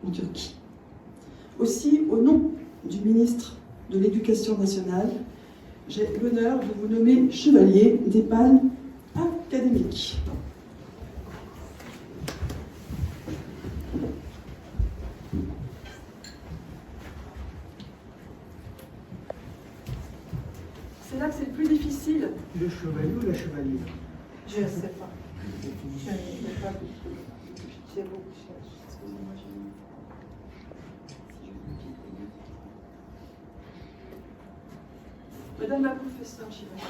en Turquie. Aussi, au nom du ministre de l'Éducation nationale, j'ai l'honneur de vous nommer chevalier des palmes académiques. C'est là que c'est le plus difficile. Le chevalier ou la chevalière? Je ne sais pas. Je ne sais pas du tout. J'ai beaucoup cherché. Excusez-moi, Madame la professeure, j'y vais.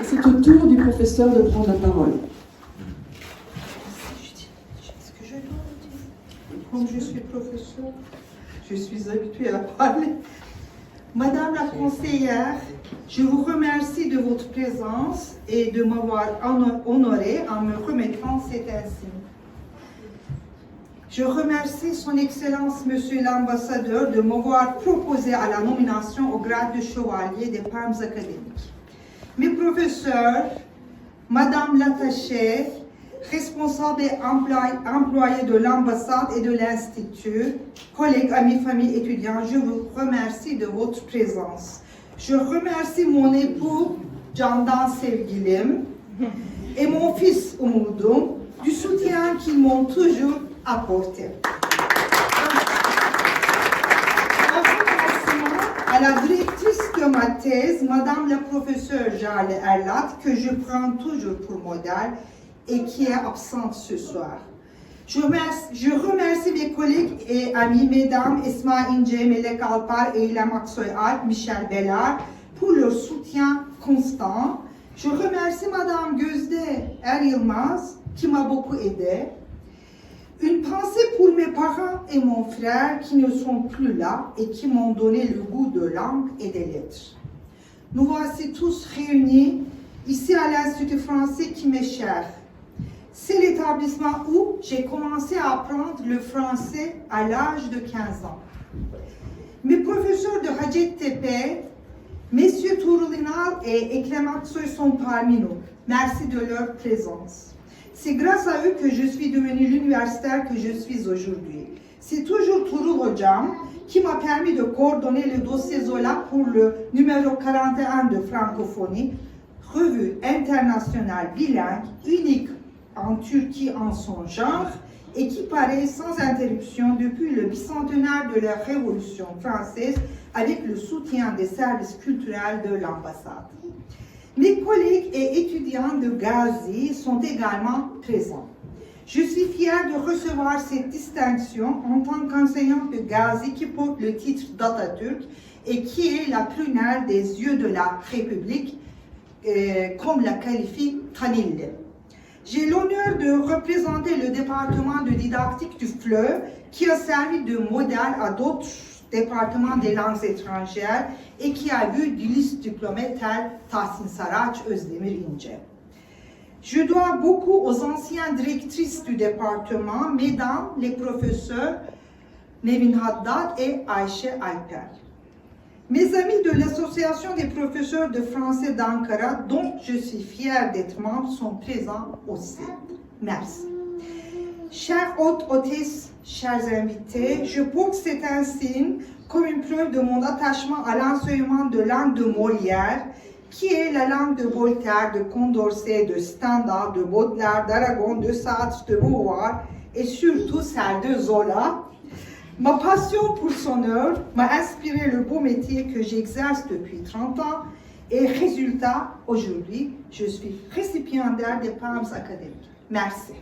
C'est au tour du professeur de prendre la parole. Est-ce que je dois le dire? Comme je suis professeur, je suis habituée à parler. Madame la conseillère, je vous remercie de votre présence et de m'avoir honorée en me remettant cet insigne. Je remercie son Excellence Monsieur l'Ambassadeur de m'avoir proposé à la nomination au grade de chevalier des palmes académiques. Mes professeurs, Madame l'attachée, responsable et employés de l'ambassade et de l'Institut, collègues, amis, familles, étudiants, je vous remercie de votre présence. Je remercie mon époux, Candan Sevgilim, et mon fils, Umudum, du soutien qu'ils m'ont toujours apporté. Un remerciement à la directrice de ma thèse, Madame la professeure Jale Erlat, que je prends toujours pour modèle, et qui est absente ce soir. Je remercie mes collègues et amis, mesdames Esma İnce, Melek Alpar, Eylem Aksoy Alp, Michel Bellard, pour leur soutien constant. Je remercie Madame Gözde Yılmaz, qui m'a beaucoup aidé. Une pensée pour mes parents et mon frère qui ne sont plus là et qui m'ont donné le goût de langue et des lettres. Nous voici tous réunis ici à l'Institut français qui m'est cher. C'est l'établissement où j'ai commencé à apprendre le français à l'âge de 15 ans. Mes professeurs de Hacettepe, Messieurs Tuğrul İnal et Ekrem Aksoy sont parmi nous. Merci de leur présence. C'est grâce à eux que je suis devenue l'universitaire que je suis aujourd'hui. C'est toujours Tuğrul Hocam qui m'a permis de coordonner le dossier Zola pour le numéro 41 de francophonie, revue internationale bilingue, unique en Turquie en son genre et qui paraît sans interruption depuis le bicentenaire de la Révolution française avec le soutien des services culturels de l'ambassade. Mes collègues et étudiants de Gazi sont également présents. Je suis fière de recevoir cette distinction en tant qu'enseignante de Gazi qui porte le titre d'Atatürk et qui est la prunelle des yeux de la République, comme la qualifie Tanille. J'ai l'honneur de représenter le département de didactique du Fleuve qui a servi de modèle à d'autres départements des langues étrangères et qui a vu d'illustres diplômés tels Tahsin Saraç, Özdemir İnce. Je dois beaucoup aux anciennes directrices du département, mesdames les professeurs Nevin Haddad et Ayşe Alper. Mes amis de l'Association des professeurs de français d'Ankara, dont je suis fière d'être membre, sont présents aussi. Merci. Chers hôtes, hôtesses, chers invités, je porte cet insigne comme une preuve de mon attachement à l'enseignement de langue de Molière, qui est la langue de Voltaire, de Condorcet, de Stendhal, de Baudelaire, d'Aragon, de Sartre, de Beauvoir et surtout celle de Zola. Ma passion pour son œuvre m'a inspiré le beau métier que j'exerce depuis 30 ans et résultat, aujourd'hui, je suis récipiendaire des palmes académiques. Merci.